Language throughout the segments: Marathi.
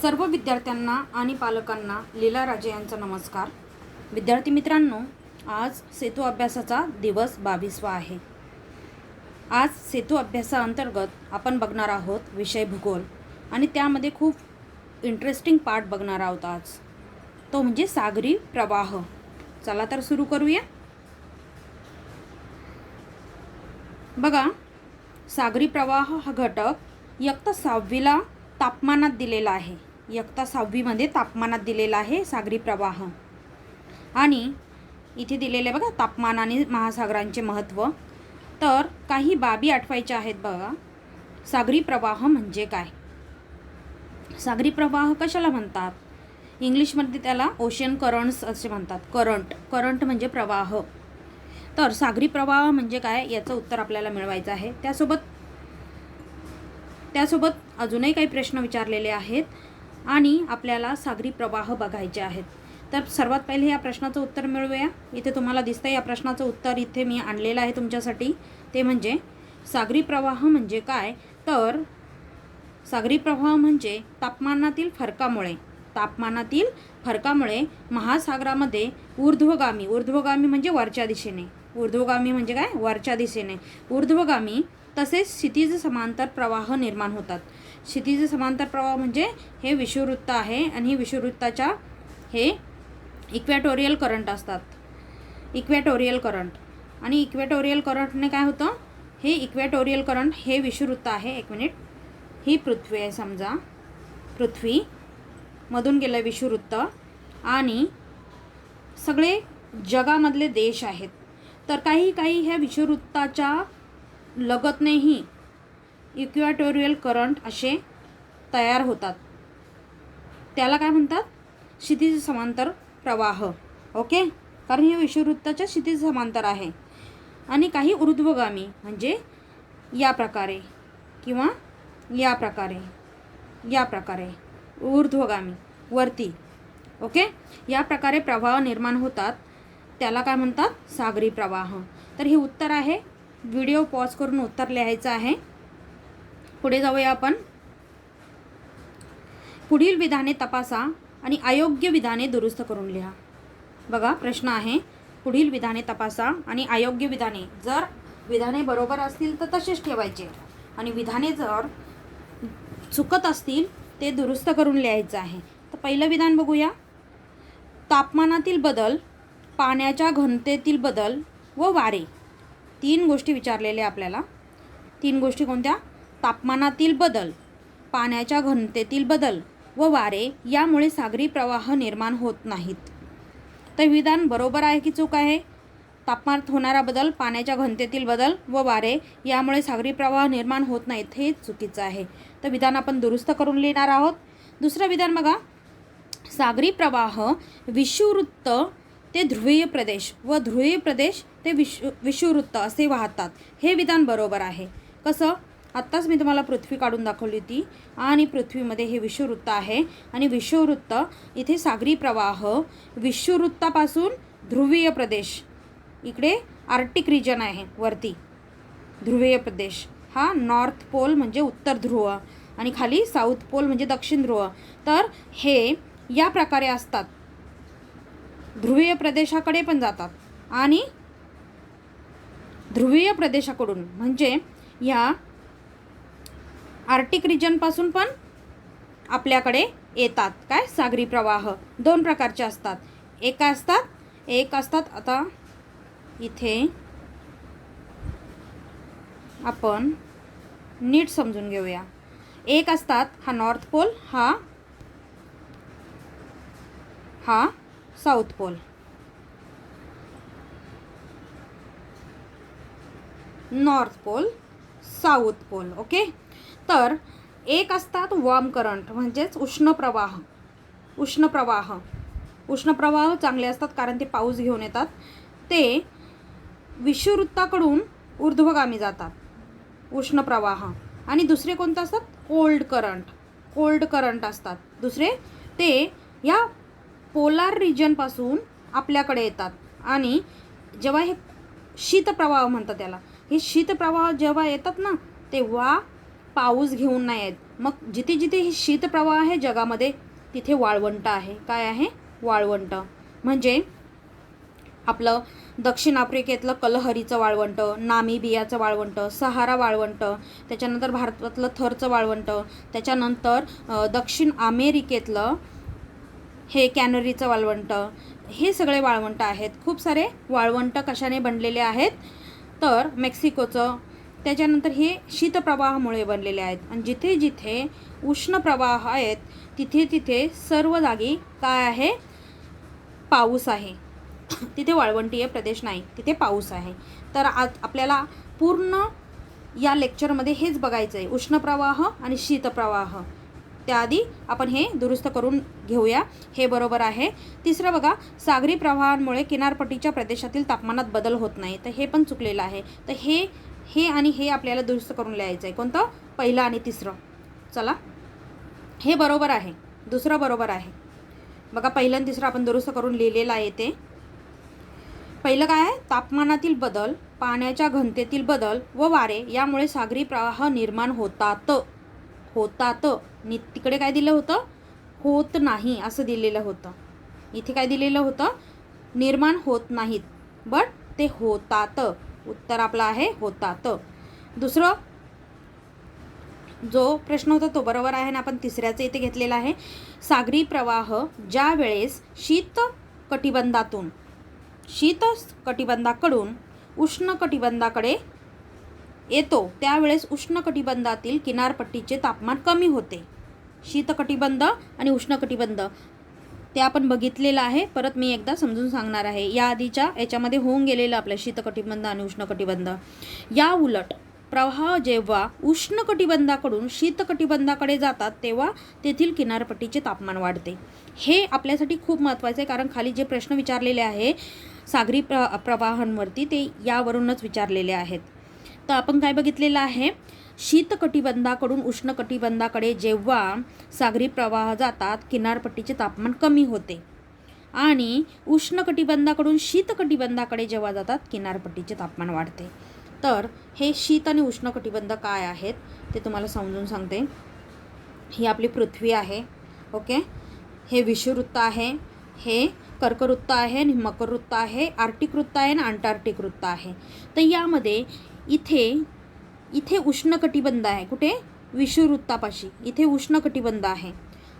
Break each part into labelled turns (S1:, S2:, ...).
S1: सर्व विद्यार्थ्यांना आणि पालकांना लीला राजे यांचा नमस्कार. विद्यार्थी मित्रांनो, आज सेतू अभ्यासाचा दिवस 22वा आहे. आज सेतू अभ्यासाअंतर्गत आपण बघणार आहोत विषय भूगोल आणि त्यामध्ये खूप इंटरेस्टिंग पार्ट बघणार आहोत आज. तो म्हणजे सागरी प्रवाह. चला तर सुरू करूया. बघा, सागरी प्रवाह हा घटक इयत्ता 6वीला तापमानात दिलेला आहे. इयत्ता 6वीमध्ये तापमानात दिलेला आहे सागरी प्रवाह. आणि इथे दिलेले बघा तापमान आणि महासागरांचे महत्त्व. तर काही बाबी आठवायच्या आहेत बघा. सागरी प्रवाह म्हणजे काय? सागरी प्रवाह कशाला म्हणतात? इंग्लिशमध्ये त्याला ओशन करंट्स असे म्हणतात. करंट म्हणजे प्रवाह. तर सागरी प्रवाह म्हणजे काय याचं उत्तर आपल्याला मिळवायचं आहे. त्यासोबत अजूनही काही प्रश्न विचारलेले आहेत आणि आपल्याला सागरी प्रवाह बघायचे आहेत. तर सर्वात पहिले या प्रश्नाचं उत्तर मिळवूया. इथे तुम्हाला दिसतं या प्रश्नाचं उत्तर इथे मी आणलेलं आहे तुमच्यासाठी. ते म्हणजे सागरी प्रवाह म्हणजे काय? तर सागरी प्रवाह म्हणजे तापमानातील फरकामुळे महासागरामध्ये ऊर्ध्वगामी म्हणजे वरच्या दिशेने, ऊर्ध्वगामी म्हणजे काय? वरच्या दिशेने ऊर्ध्वगामी तसेच क्षितिज समांतर प्रवाह निर्माण होतात. क्षितिज समांतर प्रवाह म्हणजे हे विषुववृत्त आहे आणि विषुववृत्ताच्या हे इक्वॅटोरियल करंट असतात. इक्वॅटोरियल करंट आणि इक्वॅटोरियल करंटने काय होतं? हे इक्वॅटोरियल करंट हे विषुववृत्त आहे. एक मिनिट, ही पृथ्वी आहे समजा. पृथ्वीमधून गेलं विषुववृत्त आणि सगळे जगामधले देश आहेत. तर काही ह्या विषुववृत्ताच्या लगतनेही इक्वॅटोरियल करंट असे तयार होतात. त्याला काय म्हणतात? क्षितिज समांतर प्रवाह. ओके, कारण हे विषुववृत्ताच्या क्षितिज समांतर आहे. आणि काही ऊर्ध्वगामी म्हणजे या प्रकारे किंवा या प्रकारे ऊर्ध्वगामी वरती. ओके, या प्रकारे प्रवाह निर्माण होतात. त्याला काय म्हणतात? सागरी प्रवाह. तर हे उत्तर आहे. व्हिडिओ पॉज करून उत्तर लिहायचं आहे. पुढे जाऊया आपण. पुढील विधाने तपासा आणि अयोग्य विधाने दुरुस्त करून लिहा. बघा, प्रश्न आहे पुढील विधाने तपासा आणि अयोग्य विधाने. जर विधाने बरोबर असतील तर तसेच ठेवायचे आणि विधाने जर चुकत असतील ते दुरुस्त करून लिहायचं आहे. तर पहिलं विधान बघूया. तापमानातील बदल, पाण्याच्या घनतेतील बदल व वारे. 3 गोष्टी विचारलेल्या आपल्याला. 3 गोष्टी कोणत्या? तापमानातील बदल, पाण्याच्या घनतेतील बदल व वारे यामुळे सागरी प्रवाह निर्माण होत नाहीत. तर विधान बरोबर आहे की चूक आहे? तापमानात होणारा बदल, पाण्याच्या घनतेतील बदल व वारे यामुळे सागरी प्रवाह निर्माण होत नाहीत हे चुकीचं आहे. तर विधान आपण दुरुस्त करून लिहिणार आहोत. दुसरं विधान बघा. सागरी प्रवाह विषुववृत्त ते ध्रुवीय प्रदेश व ध्रुवीय प्रदेश ते विषुववृत्त असे वाहतात. हे विधान बरोबर आहे. कसं? आत्ताच मी तुम्हाला पृथ्वी काढून दाखवली होती आणि पृथ्वीमध्ये हे विषुववृत्त आहे आणि विषुववृत्त इथे सागरी प्रवाह विषुववृत्तापासून ध्रुवीय प्रदेश, इकडे आर्टिक रिजन आहे वरती. ध्रुवीय प्रदेश हा नॉर्थ पोल म्हणजे उत्तर ध्रुव आणि खाली साऊथ पोल म्हणजे दक्षिण ध्रुव. तर हे या प्रकारे असतात. ध्रुवीय प्रदेशाकडे पण जातात आणि ध्रुवीय प्रदेशाकडून म्हणजे ह्या आर्टिक रिजनपासून पण आपल्याकडे येतात. काय? सागरी प्रवाह 2 प्रकारचे असतात. एक असतात आता इथे आपण नीट समजून घेऊया. एक असतात हा नॉर्थ पोल, हा south pole. North pole, south pole. Okay, तर एक असतात वॉर्म करंट म्हणजेच उष्ण प्रवाह चांगले असतात कारण ते पाऊस घेऊन येतात. ते विषुववृत्ताकडून ऊर्ध्वगामी जातात, उष्ण प्रवाह. आणि दुसरे कोणते असतात? कोल्ड करंट असतात दुसरे. ते या पोलार रिजनपासून आपल्याकडे येतात आणि जेव्हा हे शीतप्रवाह म्हणतात त्याला. हे शीतप्रवाह जेव्हा येतात ना तेव्हा पाऊस घेऊन नाही येत, मग जिथे जिथे हे शीतप्रवाह आहे जगामध्ये तिथे वाळवंट आहे. काय आहे? वाळवंट. म्हणजे आपलं दक्षिण आफ्रिकेतलं कलहरीचं वाळवंट, नामिबियाचं वाळवंट, सहारा वाळवंट, त्याच्यानंतर भारतातलं थरचं वाळवंट, त्याच्यानंतर दक्षिण अमेरिकेतलं हे कॅनरीचं वाळवंट, हे सगळे वाळवंट आहेत. खूप सारे वाळवंट कशाने बनलेले आहेत? तर मेक्सिकोचं. त्याच्यानंतर हे शीतप्रवाहामुळे बनलेले आहेत. आणि जिथे जिथे उष्ण प्रवाह आहेत तिथे तिथे सर्व जागी काय आहे? पाऊस आहे. तिथे वाळवंटीय प्रदेश नाही, तिथे पाऊस आहे. तर आज आपल्याला पूर्ण या लेक्चरमध्ये हेच बघायचं आहे, उष्णप्रवाह आणि शीतप्रवाह. त्याआधी आपण हे दुरुस्त करून घेऊया. हे बरोबर आहे. तिसरं बघा, सागरी प्रवाहांमुळे किनारपट्टीच्या प्रदेशातील तापमानात बदल होत नाही. तर हे पण चुकलेलं आहे. तर हे आणि हे आपल्याला दुरुस्त करून लिहायचं आहे. कोणतं? पहिलं आणि तिसरं. चला, हे बरोबर आहे, दुसरं बरोबर आहे. बघा, पहिलं आणि तिसरं आपण दुरुस्त करून लिहिलेलं आहे. ते पहिलं काय आहे? तापमानातील बदल, पाण्याच्या घनतेतील बदल व वारे यामुळे सागरी प्रवाह निर्माण होतात. तिकडे काय दिलं होतं? होत नाही असं दिलेलं होतं. इथे काय दिलेलं होतं? निर्माण होत नाहीत, बट ते होतात. उत्तर आपलं आहे होतात. दुसरं जो प्रश्न होता तो बरोबर आहे ना. आपण तिसऱ्याचं इथे घेतलेला आहे. सागरी प्रवाह ज्या वेळेस शीत कटिबंधाकडून उष्ण कटिबंधाकडे येतो त्यावेळेस उष्ण कटिबंधातील किनारपट्टीचे तापमान कमी होते. शीत कटिबंध आणि उष्ण कटिबंध ते आपण बघितलेलं आहे. परत मी एकदा समजून सांगणार आहे. या आधीच्या याच्यामध्ये होऊन गेलेलं आपलं शीत कटिबंध आणि उष्ण कटिबंध. या उलट प्रवाह जेव्हा उष्ण कटिबंधाकडून शीत कटिबंधाकडे जातात तेव्हा तेथील किनारपट्टीचे तापमान वाढते. हे आपल्यासाठी खूप महत्त्वाचं आहे, कारण खाली जे प्रश्न विचारलेले आहे सागरी प्रवाहांवरती ते यावरूनच विचारलेले आहेत. तर आपण काय बघितलेलं आहे? शीत कटिबंधाकडून उष्ण कटिबंधाकडे जेव्हा सागरी प्रवाह जातात किनारपट्टीचे तापमान कमी होते, आणि उष्ण कटिबंधाकडून शीत कटिबंधाकडे जेव्हा जातात किनारपट्टीचे तापमान वाढते. तर हे शीत आणि उष्ण कटिबंध काय आहेत ते तुम्हाला समजून सांगते. ही आपली पृथ्वी आहे. ओके, हे विषुववृत्त आहे, हे कर्कवृत्त आहे आणि मकरवृत्त आहे, आर्टिक वृत्त आहे आणि अंटार्क्टिक वृत्त आहे. तर यामध्ये इथे उष्ण कटिबंध आहे. कुठे? विषुववृत्तापाशी इथे उष्ण कटिबंध आहे.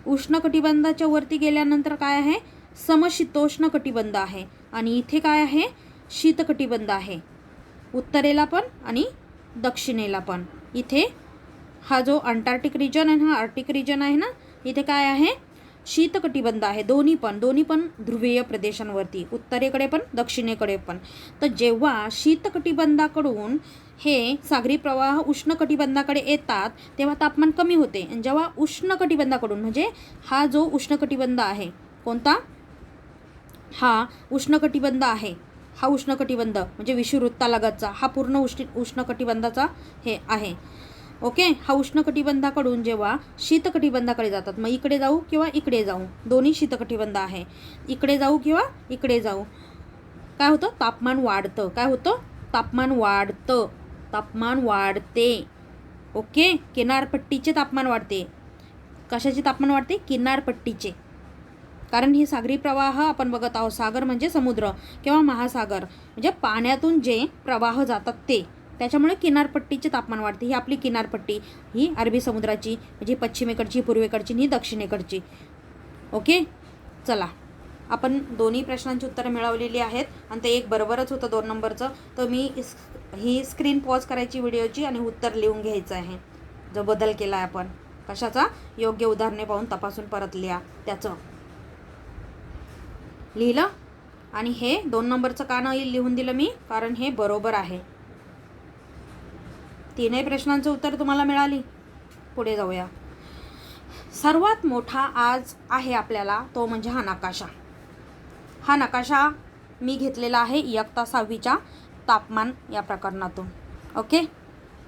S1: उष्ण कटिबंधाच्या वरती गेल्यानंतर काय आहे? समशीतोष्ण कटिबंध आहे. आणि इथे काय आहे? शीत कटिबंध आहे, उत्तरेला पण आणि दक्षिणेला पण. इथे हा जो अंटार्क्टिक रिजन आणि हा आर्टिक रिजन आहे ना, इथे काय आहे? शीत कटिबंध आहे. दोन्ही पण ध्रुवीय प्रदेशांवरती, उत्तरेकडे पण दक्षिणेकडे पण. तर जेव्हा शीत कटिबंधाकडून हे सागरी प्रवाह उष्ण कटिबंधाकडे येतात तेव्हा तापमान कमी होते. आणि जेव्हा उष्ण कटिबंधाकडून, म्हणजे हा जो उष्ण कटिबंध आहे, कोणता? हा उष्ण कटिबंध आहे. हा उष्ण कटिबंध म्हणजे विषुववृत्तालगतचा हा पूर्ण उष्ण कटिबंधाचा हे आहे. ओके, हा उष्ण कटिबंधाकडून जेव्हा शीत कटिबंधाकडे जातात, मग इकडे जाऊ किंवा इकडे जाऊ, दोन्ही शीत कटिबंध आहे, इकडे जाऊ किंवा इकडे जाऊ, काय होतं? तापमान वाढतं. काय होतं? तापमान वाढते. ओके, किनारपट्टीचे तापमान वाढते. कशाचे तापमान वाढते? किनारपट्टीचे. कारण ही सागरी प्रवाह आपण बघत आहोत. सागर म्हणजे समुद्र किंवा महासागर, म्हणजे पाण्यातून जे प्रवाह जातात ते, त्याच्यामुळे किनारपट्टीचे तापमान वाढते. ही आपली किनारपट्टी, ही अरबी समुद्राची, म्हणजे पश्चिमेकडची, पूर्वेकडची आणि दक्षिणेकडची. ओके, चला, आपण दोन्ही प्रश्नांची उत्तरं मिळवलेली आहेत आणि ते एक बरोबरच होतं 2 नंबरचं. तर मी ही स्क्रीन पॉज करायची व्हिडिओची आणि उत्तर लिहून घ्यायचं आहे. जो बदल केला आहे आपण कशाचा? योग्य उदाहरणे पाहून तपासून परत लिहा. त्याचं लिहिलं. आणि हे 2 नंबरचं का नाही लिहून दिलं मी? कारण हे बरोबर आहे. तीनही प्रश्नांचं उत्तर तुम्हाला मिळाली. पुढे जाऊया. सर्वात मोठा आज आहे आपल्याला तो म्हणजे हा नकाशा. हा नकाशा मी घेतलेला आहे इयत्ता 6वीच्या तापमान या प्रकरणातून. ओके,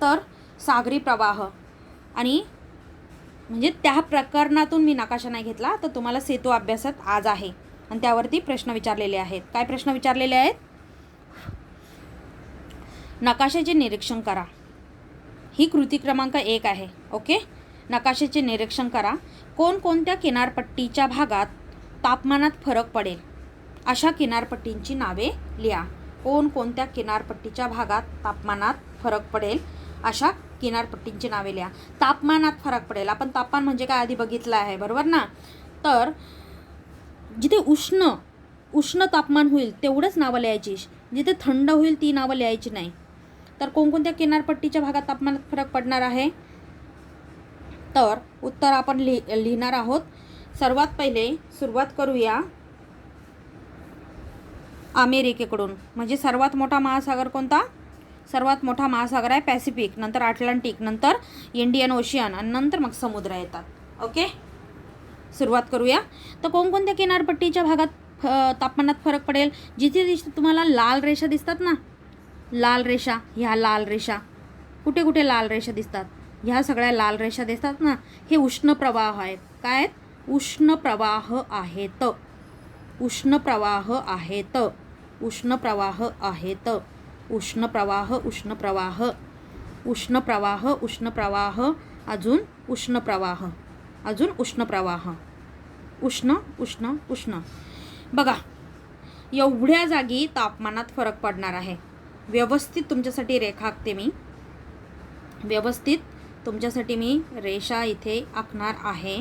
S1: तर सागरी प्रवाह आणि म्हणजे त्या प्रकरणातून मी नकाशा नाही घेतला, तर तुम्हाला सेतू अभ्यासात आज आहे आणि त्यावरती प्रश्न विचारलेले आहेत. काय प्रश्न विचारलेले आहेत? नकाशाचे निरीक्षण करा. ही कृती क्रमांक 1 आहे. ओके, नकाशाचे निरीक्षण करा. कोणकोणत्या किनारपट्टीच्या भागात तापमानात फरक पडेल अशा किनारपट्टींची नावे लिहा. कोणकोणत्या किनारपट्टीच्या भागात तापमानात फरक पडेल अशा किनारपट्टींची नावे लिहा. तापमानात फरक पडेल, आपण तापमान म्हणजे काय आधी बघितलं आहे, बरोबर ना. तर जिथे उष्ण तापमान होईल तेवढंच नावं लिहायची, जिथे थंड होईल ती नावं लिहायची नाही. तर कोणकोणत्या किनारपट्टीच्या भागात तापमानात फरक पडणार आहे, तर उत्तर आपण लिहिणार आहोत. सर्वात पहिले सुरुवात करूया अमेरिकेकडून. म्हणजे सर्वात मोठा महासागर कोणता? सर्वात मोठा महासागर आहे पॅसिफिक, नंतर अटलांटिक, नंतर इंडियन ओशियन आणि नंतर मग समुद्र येतात. ओके, सुरुवात करूया. तर कोणकोणत्या किनारपट्टीच्या भागात तापमानात फरक पडेल? जिथे जिथे तुम्हाला लाल रेषा दिसतात ना, लाल रेषा, ह्या लाल रेषा, कुठे कुठे लाल रेषा दिसतात, ह्या सगळ्या लाल रेषा दिसतात ना, हे उष्ण प्रवाह आहेत. काय आहेत? उष्ण प्रवाह आहेत. उष्ण प्रवाह आहेत. उष्ण प्रवाह आहेत. उष्ण प्रवाह, उष्ण प्रवाह, उष्ण प्रवाह, उष्ण प्रवाह, अजून उष्ण प्रवाह, अजून उष्ण प्रवाह, उष्ण उष्ण उष्ण. बघा, एवढ्या जागी तापमानात फरक पडणार आहे. व्यवस्थित तुमच्यासाठी रेखाटते मी, व्यवस्थित तुमच्यासाठी मी रेषा इथे आखणार आहे.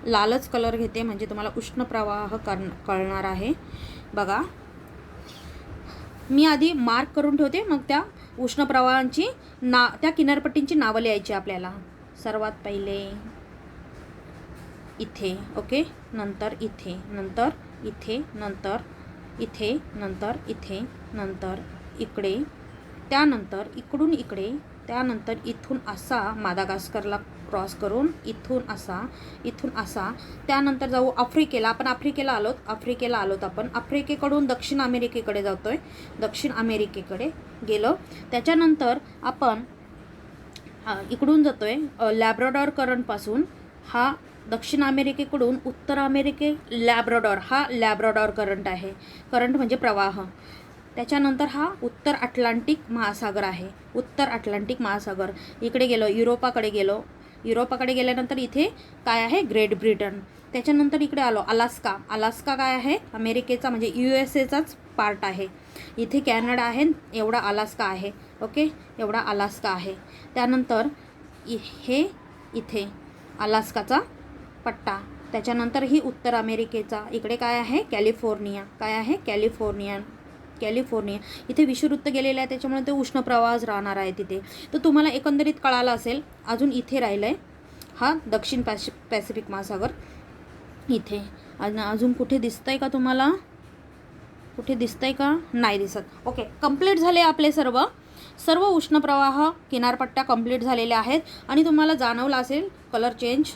S1: लालच कलर घेते म्हणजे तुम्हाला उष्ण प्रवाह कळणार आहे. बघा, मी आधी मार्क करून ठेवते, मग त्या उष्ण प्रवाहांची त्या किनारपट्टींची नावं लिहायची आपल्याला. सर्वात पहिले इथे, ओके, नंतर इथे, नंतर इथे, नंतर इथे, नंतर इथे, नंतर इकडे, त्यानंतर इकडून इकडे, त्यानंतर इथून असा मादागास्करला क्रॉस करून इथून असा, इथून असा, त्यानंतर जाऊ आफ्रिकेला. आपण आफ्रिकेला आलोत आपण. आफ्रिकेकडून दक्षिण अमेरिकेकडे जातोय, दक्षिण अमेरिकेकडे गेलो. त्याच्यानंतर आपण इकडून जातोय लॅब्राडॉर करंटपासून. हा दक्षिण अमेरिकेकडून उत्तर लॅब्राडॉर, हा लॅब्राडॉर करंट आहे. करंट म्हणजे प्रवाह. त्याच्यानंतर हा उत्तर अटलांटिक महासागर आहे. उत्तर अटलांटिक महासागर. इकडे गेलो, युरोपाकडे गेलो. युरोपाकडे गेल्यानंतर इथे काय आहे? Great Britain. त्याच्यानंतर इकडे आलो अलास्का. अलास्का काय आहे? अमेरिकेचा म्हणजे USAचाच पार्ट आहे. इथे कॅनडा आहे, एवढा अलास्का आहे. ओके, एवढा अलास्का आहे. त्यानंतर हे इथे अलास्काचा पट्टा. त्याच्यानंतर ही उत्तर अमेरिकेचा. इकडे काय आहे? कॅलिफोर्निया. काय आहे? कॅलिफोर्निया. इथे विषुववृत्त गेलेलं आहे, त्याच्यामुळे ते उष्ण प्रवाहच राहणार आहे तिथे. तर तुम्हाला एकंदरीत कळालं असेल. अजून इथे राहिलं आहे हा दक्षिण पॅसिफिक महासागर इथे. अजून कुठे दिसतंय का तुम्हाला? कुठे दिसतंय का? नाही दिसत. ओके, कंप्लीट झाले आपले सर्व उष्ण प्रवाह किनारपट्ट्या कंप्लीट झालेल्या आहेत. आणि तुम्हाला जाणवलं असेल कलर चेंज,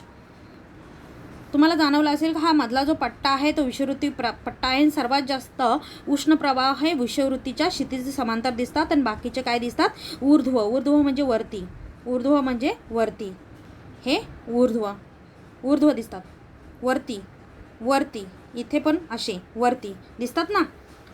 S1: तुम्हाला जाणवलं असेल का हा मधला जो पट्टा आहे तो विषुववृत्ती पट्टा आहे. सर्वात जास्त उष्ण प्रवाह हे विषुववृत्तीच्या क्षितिज समांतर दिसतात आणि बाकीचे काय दिसतात? ऊर्ध्व. ऊर्ध्व म्हणजे वरती. ऊर्ध्व म्हणजे वरती. हे ऊर्ध्व दिसतात. वरती इथे पण असे वरती दिसतात ना.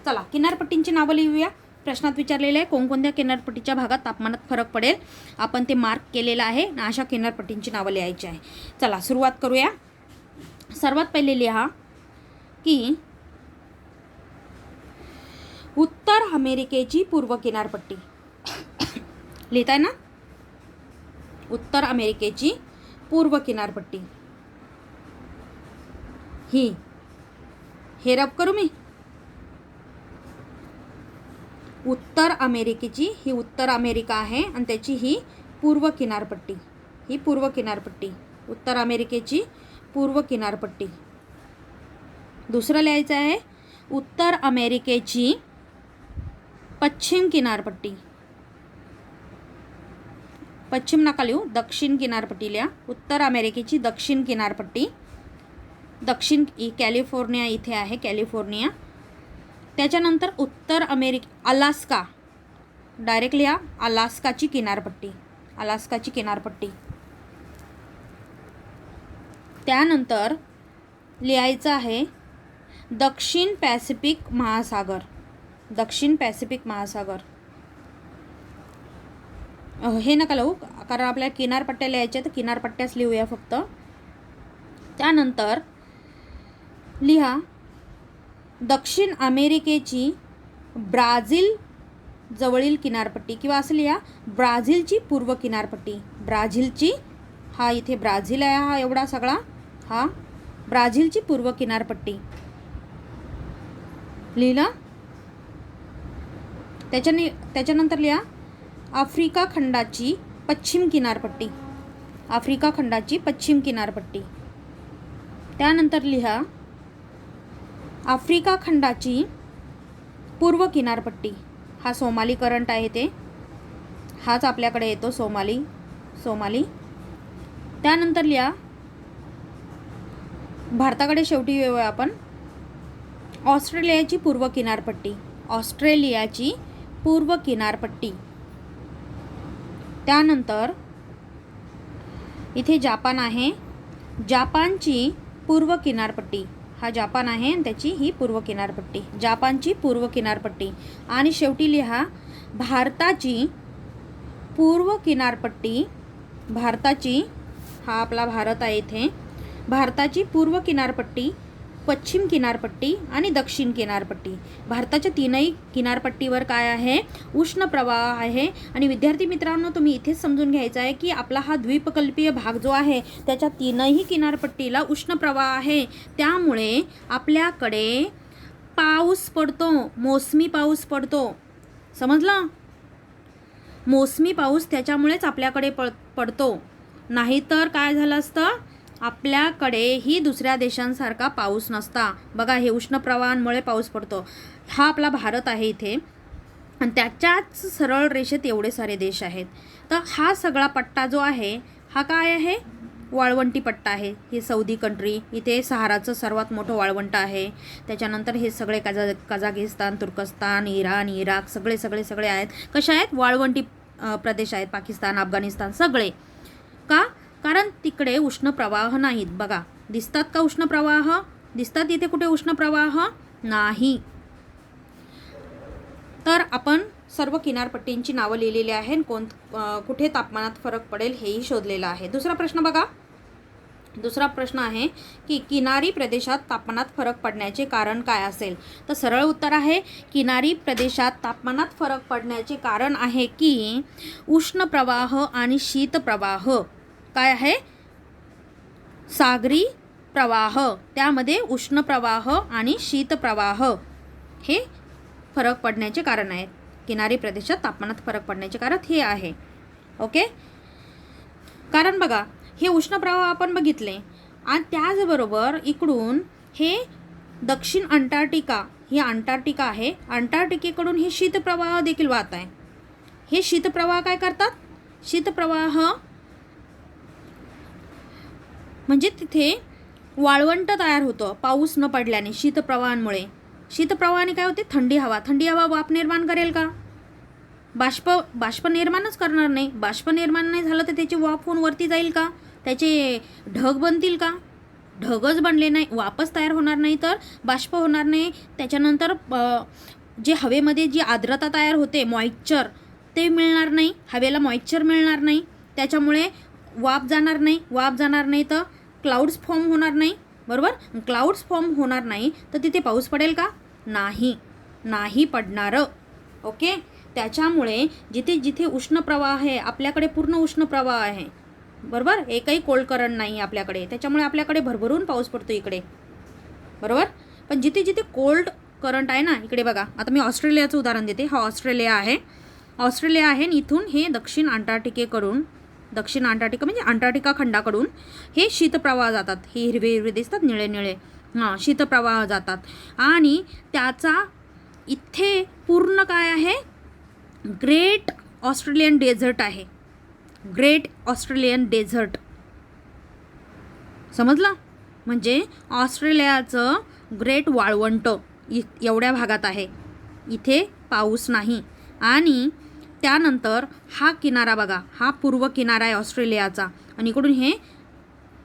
S1: चला, किनारपट्टींची नावं लिहूया. प्रश्नात विचारलेलं आहे कोणकोणत्या किनारपट्टीच्या भागात तापमानात फरक पडेल. आपण ते मार्क केलेलं आहे. अशा किनारपट्टींची नावं लिहायची आहे. चला, सुरुवात करूया. सर्वात पहिले लिहा की उत्तर अमेरिकेची पूर्व किनारपट्टी. लिहिताय ना? उत्तर अमेरिकेची पूर्व किनारपट्टी हे रब करू मी. उत्तर अमेरिकेची ही उत्तर अमेरिका आहे आणि त्याची ही पूर्व किनारपट्टी. ही पूर्व किनारपट्टी, उत्तर अमेरिकेची पूर्व किनारपट्टी. दुसरं लिहायचं आहे उत्तर अमेरिकेची पश्चिम किनारपट्टी. पश्चिम नका लिहू, दक्षिण किनारपट्टी लिहा. उत्तर अमेरिकेची दक्षिण किनारपट्टी. दक्षिण कॅलिफोर्निया इथे आहे, कॅलिफोर्निया. त्याच्यानंतर उत्तर अलास्का. डायरेक्ट लिहा अलास्काची किनारपट्टी. अलास्काची किनारपट्टी. त्यानंतर लिहायचं आहे दक्षिण पॅसिफिक महासागर. दक्षिण पॅसिफिक महासागर. हे नका लिहू, कारण आपल्याला किनारपट्ट्या लिहायच्या, तर किनारपट्ट्याच लिहूया फक्त. त्यानंतर लिहा दक्षिण अमेरिकेची ब्राझील जवळील किनारपट्टी, किंवा असं लिहा ब्राझीलची पूर्व किनारपट्टी. ब्राझीलची, हा इथे ब्राझील आहे, हा एवढा सगळा, हा ब्राझीलची पूर्व किनारपट्टी लिहिलं. त्याच्यानंतर लिहा आफ्रिका खंडाची पश्चिम किनारपट्टी. आफ्रिका खंडाची पश्चिम किनारपट्टी. त्यानंतर लिहा आफ्रिका खंडाची पूर्व किनारपट्टी. हा सोमाली करंट आहे, ते हाच आपल्याकडे येतो, सोमाली. त्यानंतर लिहा भारताकडे शेवटी येऊया आपण, ऑस्ट्रेलियाची पूर्व किनारपट्टी. ऑस्ट्रेलियाची पूर्व किनारपट्टी. त्यानंतर इथे जापान आहे, जापानची पूर्व किनारपट्टी. हा जापान आहे आणि त्याची ही पूर्व किनारपट्टी, जापानची पूर्व किनारपट्टी. आणि शेवटी लिहा भारताची पूर्व किनारपट्टी. भारताची, हा आपला भारत आहे इथे, भारताची पूर्व किनारपट्टी, पश्चिम किनारपट्टी आणि दक्षिण किनारपट्टी. भारताच्या तीनही किनारपट्टीवर काय आहे, उष्ण प्रवाह आहे. आणि विद्यार्थी मित्रांनो, तुम्ही इथेच समजून घ्यायचं आहे की आपला हा द्वीपकल्पीय भाग जो आहे त्याच्या तीनही किनारपट्टीला उष्ण प्रवाह आहे. त्यामुळे आपल्याकडे पाऊस पडतो, मोसमी पाऊस पडतो. समजलं? मोसमी पाऊस त्याच्यामुळेच आपल्याकडे पडतो. नाहीतर काय झालं असतं, आपल्याकडेही दुसऱ्या देशांसारखा पाऊस नसता. बघा, हे उष्ण प्रवाहांमुळे पाऊस पडतो. हा आपला भारत आहे इथे, आणि त्याच्याच सरळ रेषेत एवढे सारे देश आहेत. तर हा सगळा पट्टा जो आहे हा काय आहे, वाळवंटी पट्टा आहे. हे सौदी कंट्री, इथे सहाराचं सर्वात मोठं वाळवंट आहे. त्याच्यानंतर हे सगळे कझाकिस्तान, तुर्कस्तान, इराण, इराक सगळे आहेत. कशा आहेत, वाळवंटी प्रदेश आहेत. पाकिस्तान, अफगाणिस्तान सगळे. का? कारण तिकडे उष्ण प्रवाह नाहीत. बघा, दिसतात का उष्ण प्रवाह? दिसतात इथे कुठे उष्ण प्रवाह? नाही. तर आपण सर्व किनारपट्टींची नावं लिहिलेली आहेत, कुठे तापमानात फरक पडेल हेही शोधलेलं आहे. दुसरा प्रश्न बघा. दुसरा प्रश्न आहे की किनारी प्रदेशात तापमानात फरक पडण्याचे कारण काय असेल? तर सरळ उत्तर आहे, किनारी प्रदेशात तापमानात फरक पडण्याचे कारण आहे की उष्ण प्रवाह आणि शीत प्रवाह. काय आहे? सागरी प्रवाह, त्यामध्ये उष्ण प्रवाह आणि शीत प्रवाह हे फरक पडण्याचे कारण आहेत. किनारी प्रदेशात तापमानात फरक पडण्याचे कारण हे आहे. ओके. कारण बघा, हे उष्ण प्रवाह आपण बघितले, आणि त्याचबरोबर इकडून हे दक्षिण अंटार्क्टिका, ही अंटार्क्टिका आहे, अंटार्क्टिकेकडून हे शीतप्रवाह देखील वाहत आहे. हे शीतप्रवाह काय करतात? शीतप्रवाह म्हणजे तिथे वाळवंट तयार होतं पाऊस न पडल्याने. शीतप्रवाहाने काय होते, थंडी हवा वाफ निर्माण करेल का? बाष्प निर्माणच करणार नाही. बाष्प निर्माण नाही झालं तर त्याची वाफ होऊन वरती जाईल का? त्याचे ढग बनतील का? ढगच बनले नाही, वापस तयार होणार नाही, तर बाष्प होणार नाही. त्याच्यानंतर जे हवेमध्ये जी आर्द्रता तयार होते, मॉइश्चर, ते मिळणार नाही. हवेला मॉइश्चर मिळणार नाही, त्याच्यामुळे वाफ जाणार नाही तर क्लाउड्स फॉर्म होणार नाही. बरोबर? क्लाउड्स फॉर्म होणार नाही तर तिथे पाऊस पडेल का? नाही पडणार. ओके. त्याच्यामुळे जिथे उष्ण प्रवाह आहे, आपल्याकडे पूर्ण उष्ण प्रवाह आहे. बरोबर? एकही कोल्ड करंट नाही आपल्याकडे, त्याच्यामुळे आपल्याकडे भरभरून पाऊस पडतो इकडे. बरोबर? पण जिथे कोल्ड करंट आहे ना, इकडे बघा, आता मी ऑस्ट्रेलियाचं उदाहरण देते. हा ऑस्ट्रेलिया आहे आणि इथून हे दक्षिण अंटार्क्टिका म्हणजे अंटार्क्टिका खंडाकडून हे शीतप्रवाह जातात. हे हिरवे दिसतात, निळे शीतप्रवाह जातात. आणि त्याचा इथे पूर्ण काय आहे, ग्रेट ऑस्ट्रेलियन डेझर्ट आहे. Great Australian Desert. समजलं? म्हणजे ऑस्ट्रेलियाचं ग्रेट वाळवंट एवढ्या भागात आहे. इथे पाऊस नाही. आणि त्यानंतर हा किनारा बघा, हा पूर्व किनारा आहे ऑस्ट्रेलियाचा, आणि इकडून हे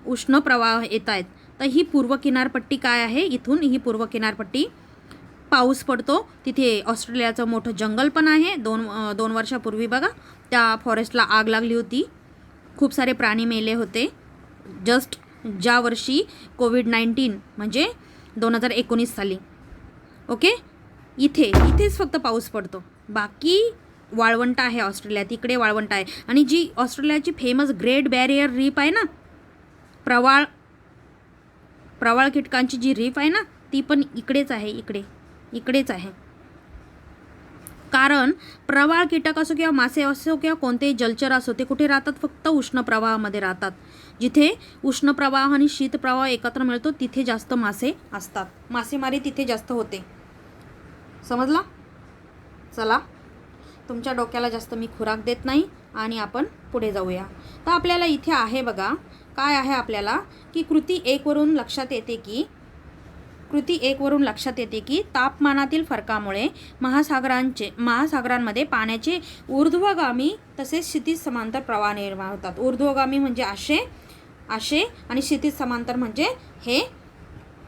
S1: उष्ण प्रवाह येत आहेत. तर ही पूर्व किनारपट्टी काय आहे, इथून ही पूर्व किनारपट्टी पाऊस पडतो. तिथे ऑस्ट्रेलियाचं मोठं जंगल पण आहे. दोन वर्षापूर्वी बघा त्या फॉरेस्टला आग लागली होती, खूप सारे प्राणी मेले होते. जस्ट ज्या वर्षी कोविड-19 म्हणजे 2019 साली. ओके, इथेच फक्त पाऊस पडतो. बाकी वाळवंट आहे ऑस्ट्रेलियात, इकडे वाळवंट आहे. आणि जी ऑस्ट्रेलियाची फेमस ग्रेट बॅरियर रीफ आहे ना, प्रवाळ कीटकांची जी रीफ आहे ना, ती पण इकडेच आहे, इकडेच आहे. कारण प्रवाळ कीटक असो किंवा मासे असो किंवा कोणतेही जलचर असो, ते कुठे राहतात? फक्त उष्ण प्रवाहामध्ये राहतात. जिथे उष्ण प्रवाह आणि शीत प्रवाह एकत्र मिळतो तिथे जास्त मासे असतात. मासेमारी तिथे जास्त होते. समजला? चला, तुमच्या डोक्याला जास्त मी खुराक देत नाही आणि आपण पुढे जाऊया. तर आपल्याला इथे आहे बघा, काय आहे आपल्याला की कृती 1 वरून लक्षात येते की तापमानातील फरकामुळे महासागरांमध्ये पाण्याचे ऊर्ध्वगामी तसेच क्षितिज समांतर प्रवाह निर्माण होतात. ऊर्ध्वगामी म्हणजे असे आणि क्षितिज समांतर म्हणजे हे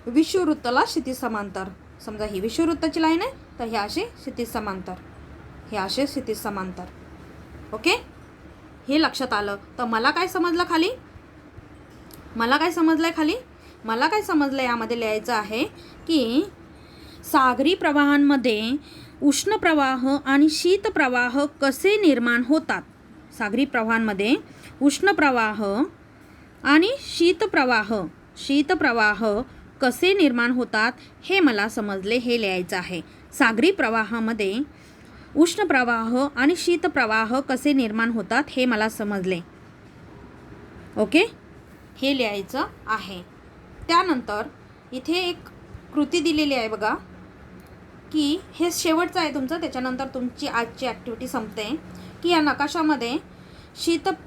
S1: विषुववृत्ताला क्षितिज समांतर. समजा ही विषुववृत्ताची लाईन आहे, तर हे असे क्षितिज समांतर. ओके, हे लक्षात आलं. तर मला काय समजलं खाली? मला काय समजलं यामध्ये लिहायचं आहे की सागरी प्रवाहांमध्ये उष्ण प्रवाह आणि शीत प्रवाह कसे निर्माण होतात. सागरी प्रवाहांमध्ये उष्ण प्रवाह आणि शीत प्रवाह कसे निर्माण होतात हे मला समजले, हे लिहायचं आहे. सागरी प्रवाहामध्ये उष्ण प्रवाह आणि शीत प्रवाह कसे निर्माण होतात हे मला समजले. ओके, हे लिहायचं आहे. त्यानंतर इथे एक कृती दिलेली आहे बघा, की हे शेवटचं आहे तुमचं, त्याच्यानंतर तुमची आजची ॲक्टिव्हिटी संपते. की या नकाशामध्ये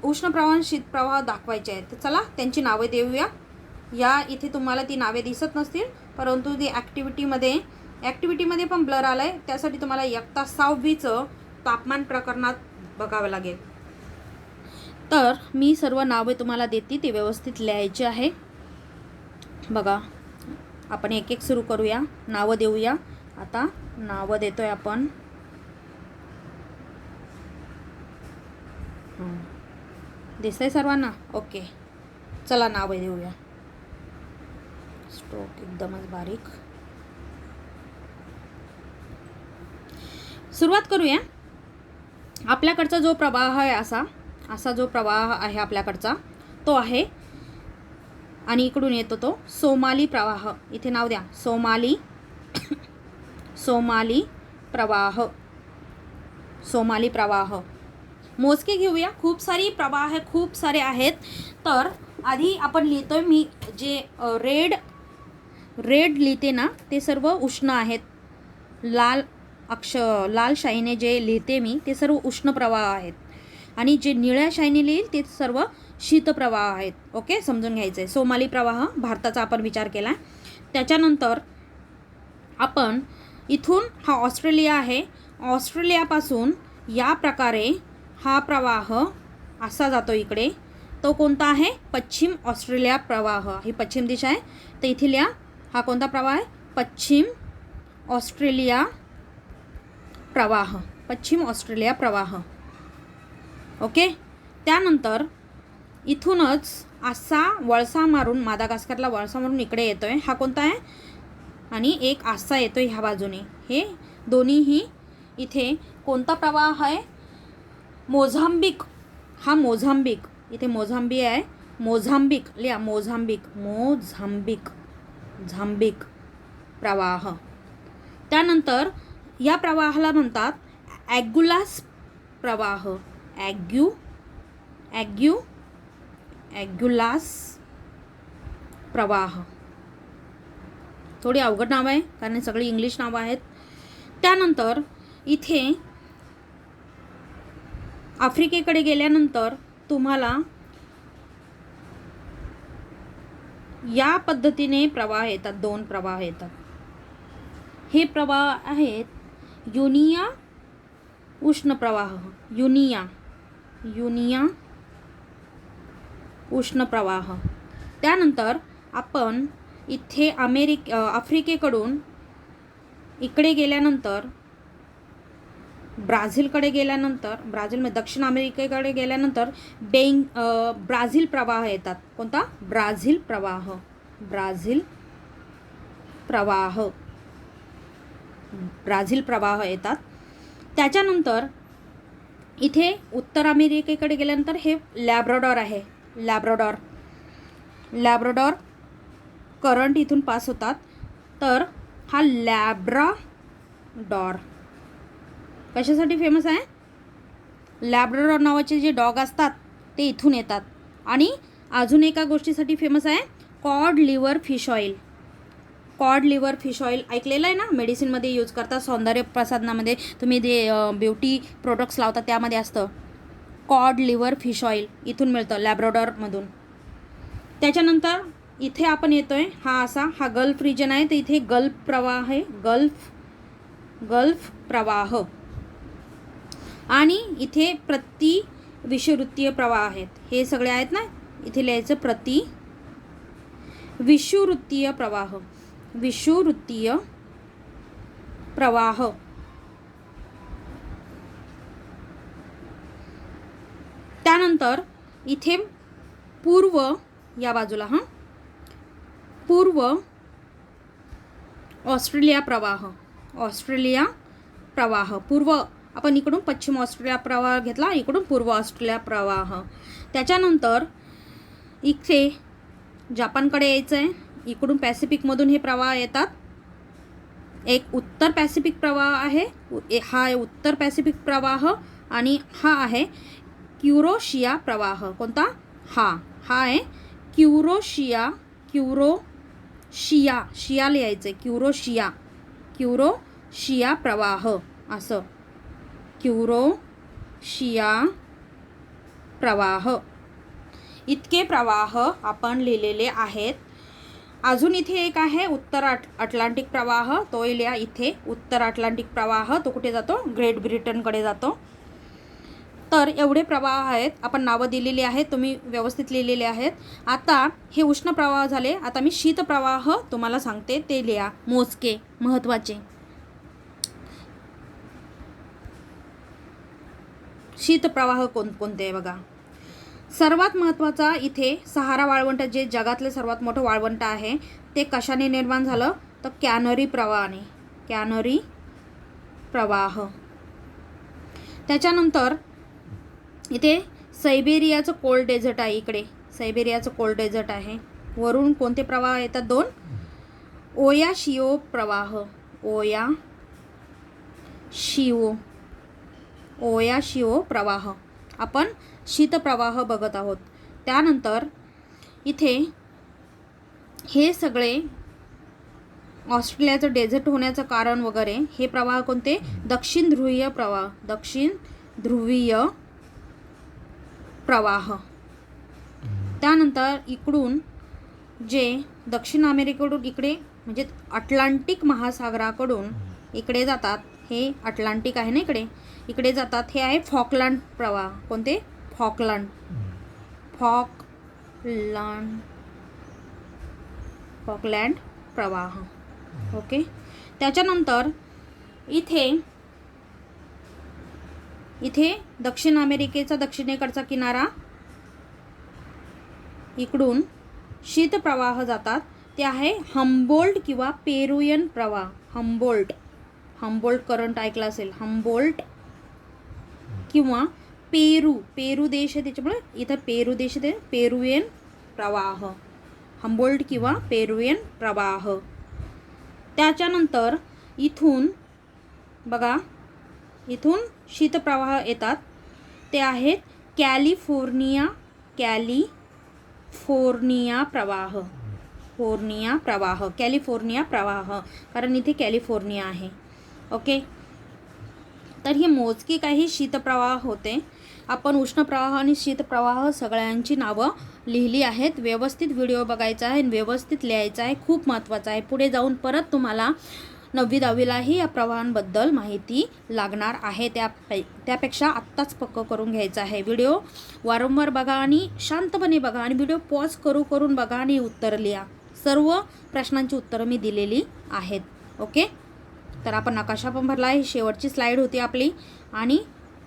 S1: उष्ण प्रवाह आणि शीत प्रवाह दाखवायचे आहेत. तर चला त्यांची नावे देऊया. या इथे तुम्हाला ती नावे दिसत नसतील, परंतु ती ॲक्टिव्हिटीमध्ये पण ब्लर आलं आहे. त्यासाठी तुम्हाला इयत्ता 6वीचं तापमान प्रकरणात बघावं लागेल. तर मी सर्व नावे तुम्हाला देते, ते व्यवस्थित लिहायचे आहे. बघा, आपण एक सुरू करूया, नावं देऊया. आता नावं देतोय आपण. दिसतंय सर्वांना? ओके, चला नावं देऊया. स्ट्रोक एकदमच बारीक. सुरुवात करूया. आपल्याकडचा जो प्रवाह आहे, असा जो प्रवाह आहे आपल्याकडचा, तो आहे आणि इकडून येतो तो सोमाली प्रवाह. इथे नाव द्या, सोमाली प्रवाह. मोजके घेऊया. खूप सारे आहेत. तर आधी आपण लिहितोय, मी जे रेड लिहिते ना, ते सर्व उष्ण आहेत. लाल शाईने जे लिहिते मी, ते सर्व उष्ण प्रवाह आहेत. आणि जे निळ्या शाईने लिहिल ते सर्व शीत प्रवाह आहेत. ओके, समजून घ्यायचं आहे. सोमाली प्रवाह भारताचा आपण विचार केला. त्याच्यानंतर आपण इथून, हा ऑस्ट्रेलिया आहे, ऑस्ट्रेलियापासून या प्रकारे हा प्रवाह असा जातो इकडे. तो कोणता आहे? पश्चिम ऑस्ट्रेलिया प्रवाह. ही पश्चिम दिशा आहे, तर इथे लिहा, हा कोणता प्रवाह आहे? पश्चिम ऑस्ट्रेलिया प्रवाह. ओके, त्यानंतर इथूनच असा वळसा मारून, मादागास्करला वळसा मारून इकडे येतोय. हा कोणता आहे? आणि एक असा येतोय ह्या बाजूने. हे दोन्हीही इथे कोणता प्रवाह आहे? मोझांबिक. हा मोझांबिक, इथे मोझांबिक आहे. मोझांबिक लिहा, मोझांबिक प्रवाह. त्यानंतर या प्रवाहाला म्हणतात ॲग्युलास प्रवाह. ॲग्युलास प्रवाह. थोडी अवघड नाव आहे, कारण सगळी इंग्लिश नावं आहेत. त्यानंतर इथे आफ्रिकेकडे गेल्यानंतर तुम्हाला या पद्धतीने प्रवाह येतात, 2 प्रवाह येतात. हे प्रवाह आहेत युनिया उष्ण प्रवाह. युनिया उष्ण प्रवाह. त्यानंतर आपण इथे आफ्रिकेकडून इकडे गेल्यानंतर ब्राझीलकडे गेल्यानंतर, ब्राझीलमध्ये दक्षिण अमेरिकेकडे गेल्यानंतर ब्राझील प्रवाह येतात. कोणता? ब्राझील प्रवाह. ब्राझील प्रवाह. ब्राझील प्रवाह येतात. त्याच्यानंतर इथे उत्तर अमेरिकेकडे गेल्यानंतर हे लॅब्राडॉर आहे. लॅब्राडॉर करंट इथून पास होतात. तर हा लॅब्राडॉर कशासाठी फेमस आहे? लॅब्राडॉर नावाचे जे डॉग असतात ते इथून येतात. आणि अजून एका गोष्टीसाठी फेमस आहे, cod liver fish oil. Cod liver fish oil ऐकलेलं आहे ना, मेडिसिनमध्ये यूज करतात. सौंदर्य प्रसाधनामध्ये तुम्ही जे ब्युटी प्रोडक्ट्स लावता त्यामध्ये असतं कॉड लिव्हर फिश ऑइल. इथून मिळतं लॅब्राडॉरमधून. त्याच्यानंतर इथे आपण येतोय, हा गल्फ रिजन आहे. तर इथे गल्फ प्रवाह आहे. गल्फ प्रवाह. आणि इथे प्रति विषुववृत्तीय प्रवाह आहेत. हे सगळे आहेत ना, इथे लिहायचं प्रति विषुववृत्तीय प्रवाह. विषुववृत्तीय प्रवाह. त्यानंतर इथे पूर्व या बाजूला पूर्व ऑस्ट्रेलिया प्रवाह. पूर्व आपण इकडून पश्चिम ऑस्ट्रेलिया प्रवाह घेतला, इकडून पूर्व ऑस्ट्रेलिया प्रवाह. त्याच्यानंतर इथे जापानकडे यायचं आहे. इकडून पॅसिफिकमधून हे प्रवाह येतात. एक उत्तर पॅसिफिक प्रवाह आहे, हा आहे उत्तर पॅसिफिक प्रवाह. आणि हा आहे क्युरोशिया प्रवाह. कोणता? हा आहे क्युरोशिया लिहायचं. क्युरोशिया प्रवाह. असं क्युरोशिया प्रवाह. इतके प्रवाह आपण लिहिलेले आहेत. अजून इथे एक आहे उत्तर अटलांटिक प्रवाह. तो लिहा इथे. उत्तर अटलांटिक प्रवाह तो कुठे जातो? ग्रेट ब्रिटनकडे जातो. तर एवढे प्रवाह आहेत. आपण नावं दिलेली आहेत, तुम्ही व्यवस्थित लिहिलेले आहेत. आता हे उष्ण प्रवाह झाले. आता मी शीत प्रवाह तुम्हाला सांगते, ते लिहा. मोजके महत्त्वाचे. शीत प्रवाह कोणते आहे बघा. सर्वात महत्त्वाचा इथे सहारा वाळवंट, जे जगातले सर्वात मोठं वाळवंट आहे, ते कशाने निर्माण झालं? तर कॅनरी प्रवाहाने. कॅनरी प्रवाह. त्याच्यानंतर इथे सायबेरियाचं कोल्ड डेझर्ट आहे. इकडे सायबेरियाचं कोल्ड डेझर्ट आहे. वरून कोणते प्रवाह येतात? 2. ओयाशिओ प्रवाह. ओयाशिओ प्रवाह. आपण शीतप्रवाह बघत आहोत. त्यानंतर इथे हे सगळे ऑस्ट्रेलियाचं डेझर्ट होण्याचं कारण वगैरे हे प्रवाह कोणते? दक्षिण ध्रुवीय प्रवाह. दक्षिण ध्रुवीय प्रवाह. त्यानंतर इकडून जे दक्षिण अमेरिकेकडून इकडे म्हणजे अटलांटिक महासागराकडून इकडे जातात, हे अटलांटिक आहे ना, इकडे जातात, हे आहे फॉकलँड प्रवाह. कोणते? फॉकलँड प्रवाह. ओके. त्याच्यानंतर इथे दक्षिण अमेरिकेचा दक्षिणेकडचा किनारा, इकडून शीत प्रवाह जातात. ते आहे हम्बोल्ट किंवा पेरुवियन प्रवाह. हम्बोल्ट करंट ऐकला असेल. हम्बोल्ट किंवा पेरू देश आहे, त्याच्यामुळे इथं पेरू देश आहे. पेरुवियन प्रवाह. हम्बोल्ट किंवा पेरुवियन प्रवाह. त्याच्यानंतर इथून बघा, इथून शीतप्रवाह येतात. ते आहेत कॅलिफोर्निया प्रवाह. कारण इथे कॅलिफोर्निया आहे. ओके. तर हे मोजके काही शीतप्रवाह होते. आपण उष्ण प्रवाह आणि शीतप्रवाह सगळ्यांची नावं लिहिली आहेत. व्यवस्थित व्हिडिओ बघायचा आहे आणि व्यवस्थित लिहायचा आहे. खूप महत्त्वाचं आहे. पुढे जाऊन परत तुम्हाला 9वी 10वीलाही या प्रवाहांबद्दल माहिती लागणार आहे. त्यापेक्षा आत्ताच पक्क करून घ्यायचं आहे. व्हिडिओ वारंवार बघा आणि शांतपणे बघा आणि व्हिडिओ पॉज करून बघा आणि उत्तर लिहा. सर्व प्रश्नांची उत्तरं मी दिलेली आहेत. ओके. तर आपण नकाशा पण भरला आहे. शेवटची स्लाईड होती आपली. आणि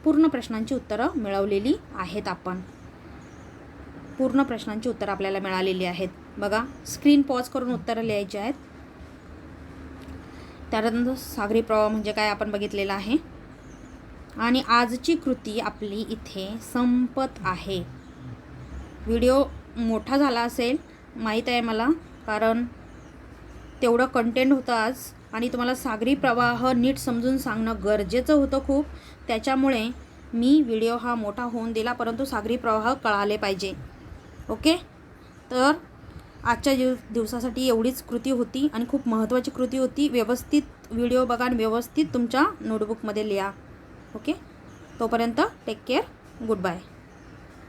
S1: पूर्ण प्रश्नांची उत्तरं मिळवलेली आहेत आपण. पूर्ण प्रश्नांची उत्तरं आपल्याला मिळालेली आहेत. बघा, स्क्रीन पॉज करून उत्तरं लिहायची आहेत. त्यानंतर सागरी प्रवाह म्हणजे काय आपण बघितलेलं आहे. आणि आजची कृती आपली इथे संपत आहे. व्हिडिओ मोठा झाला असेल माहीत आहे मला, कारण तेवढं कंटेंट होतं आज आणि तुम्हाला सागरी प्रवाह नीट समजून सांगणं गरजेचं होतं खूप. त्याच्यामुळे मी व्हिडिओ हा मोठा होऊन दिला, परंतु सागरी प्रवाह कळाले पाहिजे. ओके, तर आजच्या दिवसासाठी एवढीच कृती होती आणि खूप महत्त्वाची कृती होती. व्यवस्थित व्हिडिओ बघा आणि व्यवस्थित तुमच्या नोटबुकमध्ये लिहा. ओके, तोपर्यंत टेक केअर, गुड बाय.